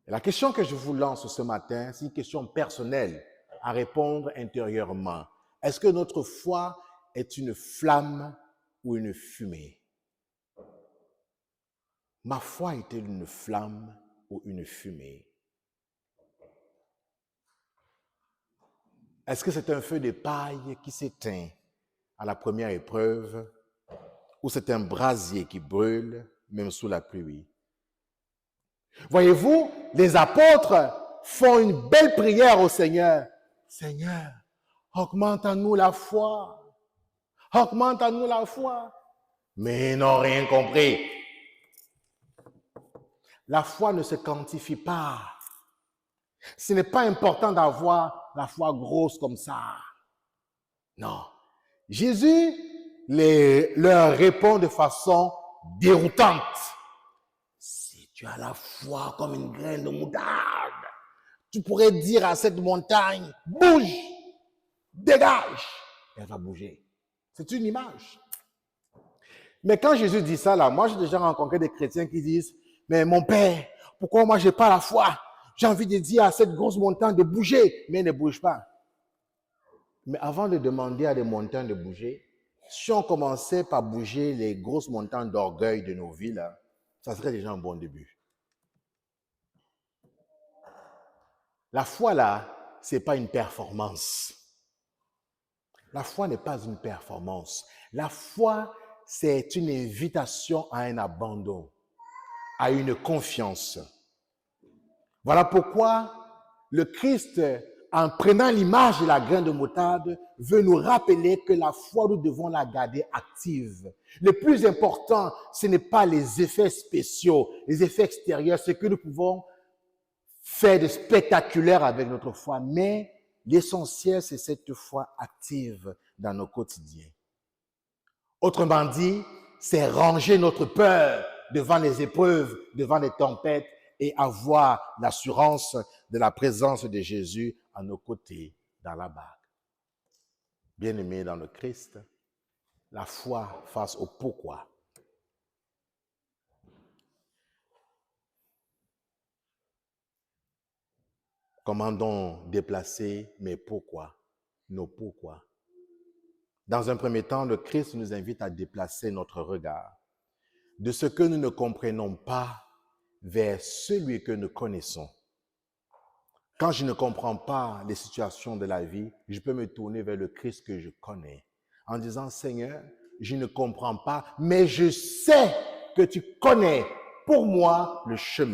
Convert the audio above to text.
Et la question que je vous lance ce matin, c'est une question personnelle à répondre intérieurement. Est-ce que notre foi est une flamme ou une fumée? Ma foi est-elle une flamme ou une fumée? Est-ce que c'est un feu de paille qui s'éteint à la première épreuve ou c'est un brasier qui brûle même sous la pluie? Voyez-vous, les apôtres font une belle prière au Seigneur. Seigneur, augmente en nous la foi. Augmente en nous la foi. Mais ils n'ont rien compris. La foi ne se quantifie pas. Ce n'est pas important d'avoir la foi grosse comme ça. Non. Jésus leur répond de façon déroutante. Si tu as la foi comme une graine de moutarde, tu pourrais dire à cette montagne, bouge, dégage, et elle va bouger. C'est une image. Mais quand Jésus dit ça, là, moi j'ai déjà rencontré des chrétiens qui disent, mais mon Père, pourquoi moi j'ai pas la foi? J'ai envie de dire à cette grosse montagne de bouger, mais elle ne bouge pas. Mais avant de demander à des montagnes de bouger, si on commençait par bouger les grosses montagnes d'orgueil de nos vies, là, ça serait déjà un bon début. La foi, là, ce n'est pas une performance. La foi n'est pas une performance. La foi, c'est une invitation à un abandon, à une confiance. Voilà pourquoi le Christ, en prenant l'image de la graine de moutarde, veut nous rappeler que la foi, nous devons la garder active. Le plus important, ce n'est pas les effets spéciaux, les effets extérieurs, ce que nous pouvons faire de spectaculaire avec notre foi, mais l'essentiel, c'est cette foi active dans nos quotidiens. Autrement dit, c'est ranger notre peur devant les épreuves, devant les tempêtes et avoir l'assurance de la présence de Jésus à nos côtés dans la barque. Bien-aimés dans le Christ, la foi face au pourquoi. Comment donc déplacer mes pourquoi, nos pourquoi? Dans un premier temps, le Christ nous invite à déplacer notre regard de ce que nous ne comprenons pas vers celui que nous connaissons. Quand je ne comprends pas les situations de la vie, je peux me tourner vers le Christ que je connais en disant, Seigneur, je ne comprends pas, mais je sais que tu connais pour moi le chemin.